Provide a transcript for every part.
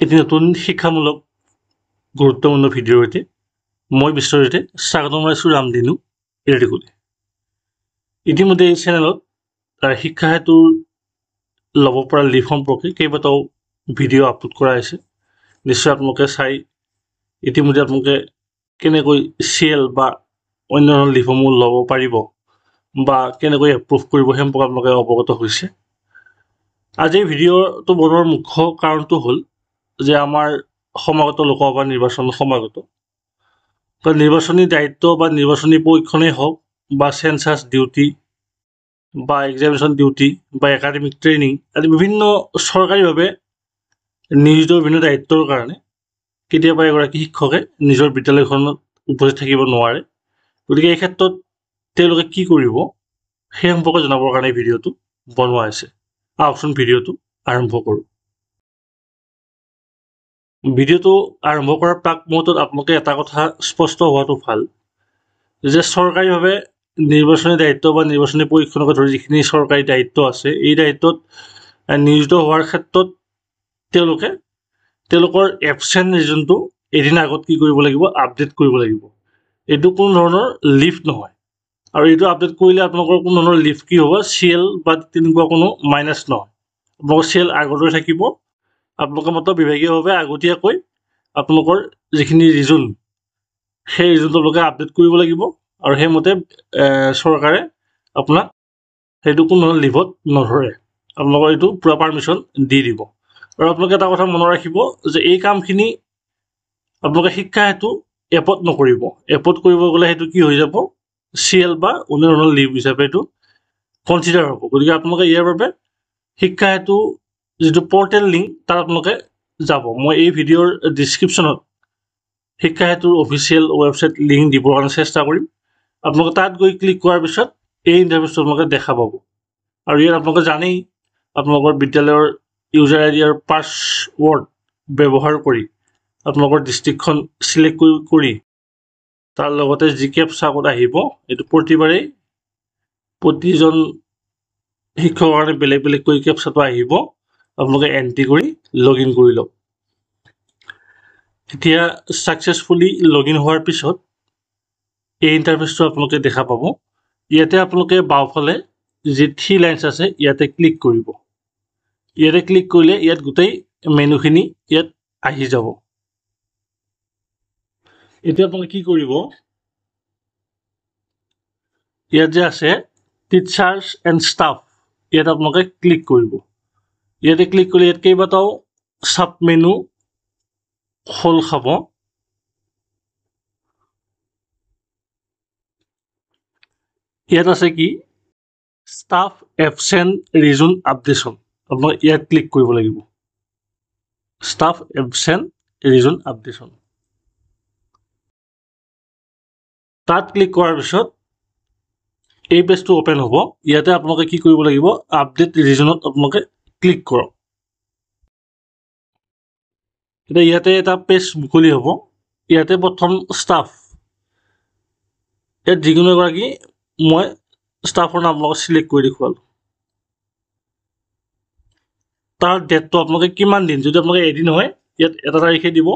এটি নতুন শিক্ষামূলক গুৰুত্বপূৰ্ণ ভিডিঅ'ৰ সৈতে মই বিশ্বজিতে স্বাগতম জনাইছোঁ ৰামধেনু এডুকেশ্যন। ইতিমধ্যে এই চেনেলত শিক্ষা হেতুৰ ল'ব পৰা লিভ সম্পৰ্কে কেইবাটাও ভিডিঅ' আপলোড কৰা হৈছে। নিশ্চয় আপোনালোকে চাই ইতিমধ্যে আপোনালোকে কেনেকৈ CL বা অন্য ধৰণৰ লিভসমূহ ল'ব পাৰিব বা কেনেকৈ এপ্ৰুভ কৰিব সেই সম্পৰ্কে আপোনালোকে অৱগত হৈছে। আজি ভিডিঅ'টো বনোৱাৰ মুখ্য কাৰণটো হ'ল যে আমাৰ সমাগত লোকসভা নিৰ্বাচন সমাগত, নিৰ্বাচনী দায়িত্ব বা নিৰ্বাচনী পৰীক্ষণেই হওক বা চেঞ্চাছ ডিউটি বা এক্সামিনেশ্যন ডিউটি বা একাডেমিক ট্ৰেইনিং আদি বিভিন্ন চৰকাৰীভাৱে নিয়োজিত বিভিন্ন দায়িত্বৰ কাৰণে কেতিয়াবা এগৰাকী শিক্ষকে নিজৰ বিদ্যালয়খনত উপস্থিত থাকিব নোৱাৰে। গতিকে এই ক্ষেত্ৰত তেওঁলোকে কি কৰিব সেই সম্পৰ্কে জনাবৰ কাৰণে ভিডিঅ'টো বনোৱা হৈছে। আহকচোন ভিডিঅ'টো আৰম্ভ কৰোঁ। ভিডিঅ'টো আৰম্ভ কৰাৰ প্ৰাক মুহূৰ্তত আপোনালোকে এটা কথা স্পষ্ট হোৱাটো ভাল যে চৰকাৰীভাৱে নিৰ্বাচনী দায়িত্ব বা নিৰ্বাচনী পৰীক্ষণকে ধৰি যিখিনি চৰকাৰী দায়িত্ব আছে এই দায়িত্বত নিয়োজিত হোৱাৰ ক্ষেত্ৰত তেওঁলোকৰ এবচেণ্ট ৰিজনটো এদিন আগত কি কৰিব লাগিব, আপডেট কৰিব লাগিব। এইটো কোনো ধৰণৰ লিভ নহয়, আৰু এইটো আপডেট কৰিলে আপোনালোকৰ কোনো ধৰণৰ লিভ কি হ'ব, CL বা তেনেকুৱা কোনো মাইনাছ নহয়। আপোনালোকৰ CL আগলৈ থাকিব। আপোনালোকে মাত্ৰ বিভাগীয়ভাৱে আগতীয়াকৈ আপোনালোকৰ যিখিনি ৰিজন সেই ৰিজনটো আপোনালোকে আপডেট কৰিব লাগিব, আৰু সেইমতে চৰকাৰে আপোনাক সেইটো কোনো ধৰণৰ লিভত নধৰে। আপোনালোকৰ এইটো পূৰা পাৰ্মিশ্যন দি দিব। আৰু আপোনালোকে এটা কথা মনত ৰাখিব যে এই কামখিনি আপোনালোকে শিক্ষা হেতু এপত নকৰিব। এপত কৰিব গ'লে সেইটো কি হৈ যাব, CL বা অন্য ধৰণৰ লিভ হিচাপে এইটো কনচিডাৰ হ'ব। গতিকে আপোনালোকে ইয়াৰ বাবে শিক্ষা হেতু যিটো পৰ্টেল লিংক তাত আপোনালোকে যাব। মই এই ভিডিঅ'ৰ ডিছক্ৰিপশ্যনত শিক্ষা হেতুৰ অফিচিয়েল ৱেবছাইট লিংক দিবৰ কাৰণে চেষ্টা কৰিম। আপোনালোকে তাত গৈ ক্লিক কৰাৰ পিছত এই ইণ্টাৰফেচটো আপোনালোকে দেখা পাব। আৰু ইয়াত আপোনালোকে জানেই আপোনালোকৰ বিদ্যালয়ৰ ইউজাৰ ID আৰু পাছৱৰ্ড ব্যৱহাৰ কৰি আপোনালোকৰ ডিষ্ট্ৰিক্টখন চিলেক্ট কৰি তাৰ লগতে GCAPTCHA ক'ড আহিব। এইটো প্ৰতিবাৰেই প্ৰতিজন শিক্ষকৰ কাৰণে বেলেগ বেলেগকৈ কেপচাটো আহিব। আপোনালোকে এণ্ট্ৰি কৰি লগ ইন কৰি লওক। এতিয়া ছাকচেছফুলি লগ ইন হোৱাৰ পিছত এই ইণ্টাৰফেচটো আপোনালোকে দেখা পাব। ইয়াতে আপোনালোকে বাওঁফালে যি 3 লাইনছ আছে ইয়াতে ক্লিক কৰিব। ইয়াতে ক্লিক কৰিলে ইয়াত গোটেই মেনুখিনি ইয়াত আহি যাব। এতিয়া আপোনালোকে কি কৰিব, ইয়াত যে আছে টিচাৰ্ছ এণ্ড ষ্টাফ, ইয়াত আপোনালোকে ক্লিক কৰিব। ইয়াতে ক্লিক কৰিলে ইয়াত কেইবাটাও চাব মেনু খোল খাব। ইয়াত আছে কি, ষ্টাফ এবচেণ্ট ৰিজন আপডেশ্যন। আপোনালোকে ইয়াত ক্লিক কৰিব লাগিব, ষ্টাফ এবচেণ্ট ৰিজন আপডেশ্যন। তাত ক্লিক কৰাৰ পিছত এই পেজটো অ'পেন হ'ব। ইয়াতে আপোনালোকে কি কৰিব লাগিব, আপডেট ৰিজনত আপোনালোকে ক্লিক কৰক। এতিয়া ইয়াতে এটা পেজ মুকলি হ'ব। ইয়াতে প্ৰথম ষ্টাফ, ইয়াত যিকোনো এগৰাকী মই ষ্টাফৰ নাম আপোনালোকক চিলেক্ট কৰি দেখুৱালোঁ। তাৰ ডেটটো আপোনালোকে কিমান দিন, যদি আপোনালোকে এদিন হয় ইয়াত এটা তাৰিখে দিব,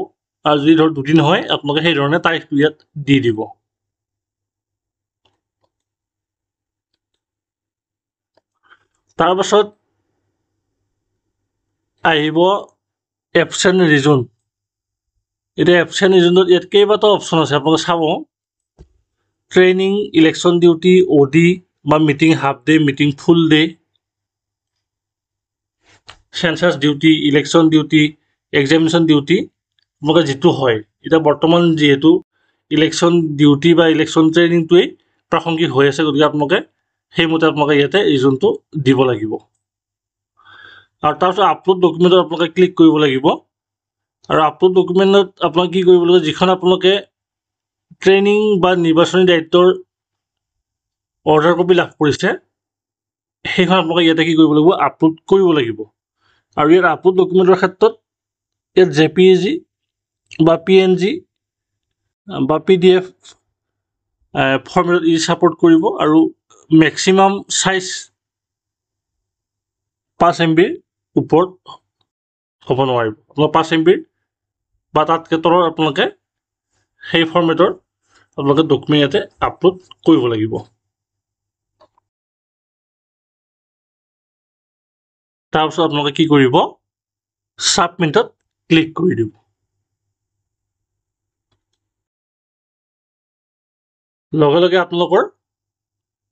আৰু যদি ধৰক 2 দিন হয় আপোনালোকে সেই ধৰণে তাৰিখটো ইয়াত দি দিব। তাৰপাছত আহিব এবচেণ্ট ৰিজন। এতিয়া এবচেণ্ট ৰিজনত ইয়াত কেইবাটাও অপশ্যন আছে, আপোনালোকে চাব। ট্ৰেইনিং, ইলেকশ্যন ডিউটি, OD বা meeting half day, meeting full day, census duty, election duty, examination duty, আপোনালোকে যিটো হয়। এতিয়া বৰ্তমান যিহেতু ইলেকশ্যন ডিউটি বা ইলেকশ্যন ট্ৰেইনিংটোৱেই প্ৰাসংগিক হৈ আছে, গতিকে আপোনালোকে সেইমতে আপোনালোকে ইয়াতে ৰিজনটো দিব লাগিব। আৰু তাৰপিছত আপলোড ডকুমেণ্টত আপোনালোকে ক্লিক কৰিব লাগিব। আৰু আপলোড ডকুমেণ্টত আপোনালোকে কি কৰিব লাগিব, যিখন আপোনালোকে ট্ৰেইনিং বা নিৰ্বাচনী দায়িত্বৰ অৰ্ডাৰ কপি লাভ কৰিছে সেইখন আপোনালোকে ইয়াতে কি কৰিব লাগিব, আপলোড কৰিব লাগিব। আৰু ইয়াত আপলোড ডকুমেণ্টৰ ক্ষেত্ৰত ইয়াত JPEG বা PNG বা PDF ফৰ্মেটত ছাপোৰ্ট কৰিব, আৰু মেক্সিমাম চাইজ 5 MB ওপৰত হ'ব নোৱাৰিব আপোনাৰ 5 MB বা তাতকৈ তলৰ আপোনালোকে সেই ফৰ্মেটৰ আপোনালোকে ডকুমেণ্ট ইয়াতে আপলোড কৰিব লাগিব তাৰপিছত আপোনালোকে কি কৰিব সাবমিটত ক্লিক কৰি দিব লগে লগে আপোনালোকৰ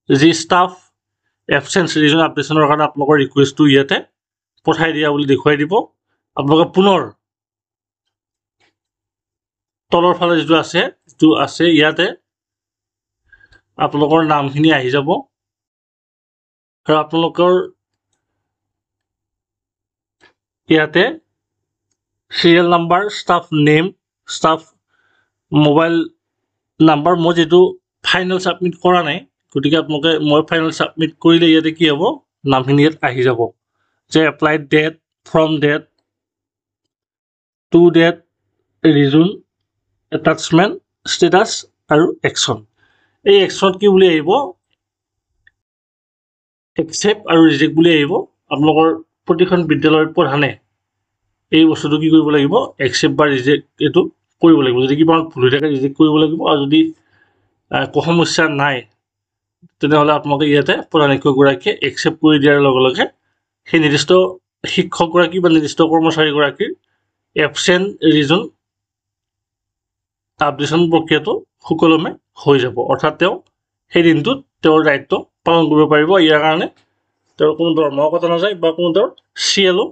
যি ষ্টাফ এবচেন্স ৰিজন আপডেশ্যনৰ কাৰণে আপোনালোকৰ ৰিকুৱেষ্টটো ইয়াতে পঠাই দিয়া বুলি দেখুৱাই দিব আপোনালোকে পুনৰ তলৰ ফালে যিটো আছে ইয়াতে আপোনালোকৰ নামখিনি আহি যাব আৰু আপোনালোকৰ ইয়াতে serial number staff name staff mobile number মই যেটো ফাইনেল সাবমিট কৰা নাই গতিকে আপোনালোকে মই ফাইনেল সাবমিট কৰিলে ইয়াতে কি হ'ব নামখিনি ইয়াত আহি যাব যে applied date from date to date reason attachment status আৰু একশ্যন এই একশ্যনত কি বুলি আহিব একচেপ্ট আৰু ৰিজেক্ট বুলি আহিব আপোনালোকৰ প্ৰতিখন বিদ্যালয়ৰ প্ৰধানে এই বস্তুটো কি কৰিব লাগিব একচেপ্ট বা ৰিজেক্ট এইটো কৰিব লাগিব যদি কিবা ভুল হৈ থাকে ৰিজেক্ট কৰিব লাগিব আৰু যদি সমস্যা নাই তেনেহ'লে আপোনালোকে ইয়াতে প্ৰধান শিক্ষকগৰাকীয়ে একচেপ্ট কৰি দিয়াৰ লগে লগে সেই নিৰ্দিষ্ট শিক্ষকগৰাকী বা নিৰ্দিষ্ট কৰ্মচাৰীগৰাকীৰ এবচেণ্ট ৰিজন আপডেশ্যন প্ৰক্ৰিয়াটো সুকলমে হৈ যাব অৰ্থাৎ তেওঁ সেই দিনটোত তেওঁৰ দায়িত্ব পালন কৰিব পাৰিব ইয়াৰ কাৰণে তেওঁৰ কোনো দৰমহা কটা নাযায় বা কোনো তেওঁৰ CLO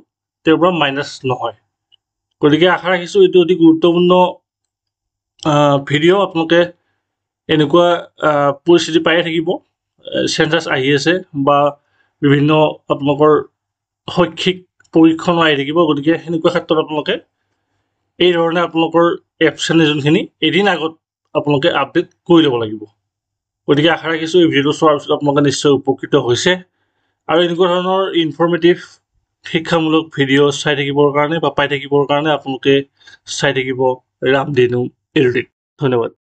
তেওঁৰ পৰা মাইনাছ নহয় গতিকে আশা ৰাখিছোঁ এইটো অতি গুৰুত্বপূৰ্ণ ভিডিঅ' আপোনালোকে এনেকুৱা পৰিস্থিতি পায়ে থাকিব চেঞ্চাছ আহি আছে বা বিভিন্ন আপোনালোকৰ শৈক্ষিক পৰীক্ষণো আহি থাকিব গতিকে সেনেকুৱা ক্ষেত্ৰত আপোনালোকে এই ধৰণে আপোনালোকৰ এবচেণ্ট যোনখিনি এদিন আগত আপোনালোকে আপডেট কৰি ল'ব লাগিব গতিকে আশা ৰাখিছোঁ এই ভিডিঅ'টো চোৱাৰ পিছত আপোনালোকে নিশ্চয় উপকৃত হৈছে আৰু এনেকুৱা ধৰণৰ ইনফৰ্মেটিভ শিক্ষামূলক ভিডিঅ' চাই থাকিবৰ কাৰণে বা পাই থাকিবৰ কাৰণে আপোনালোকে চাই থাকিব ৰামধেনু এডুটেক ধন্যবাদ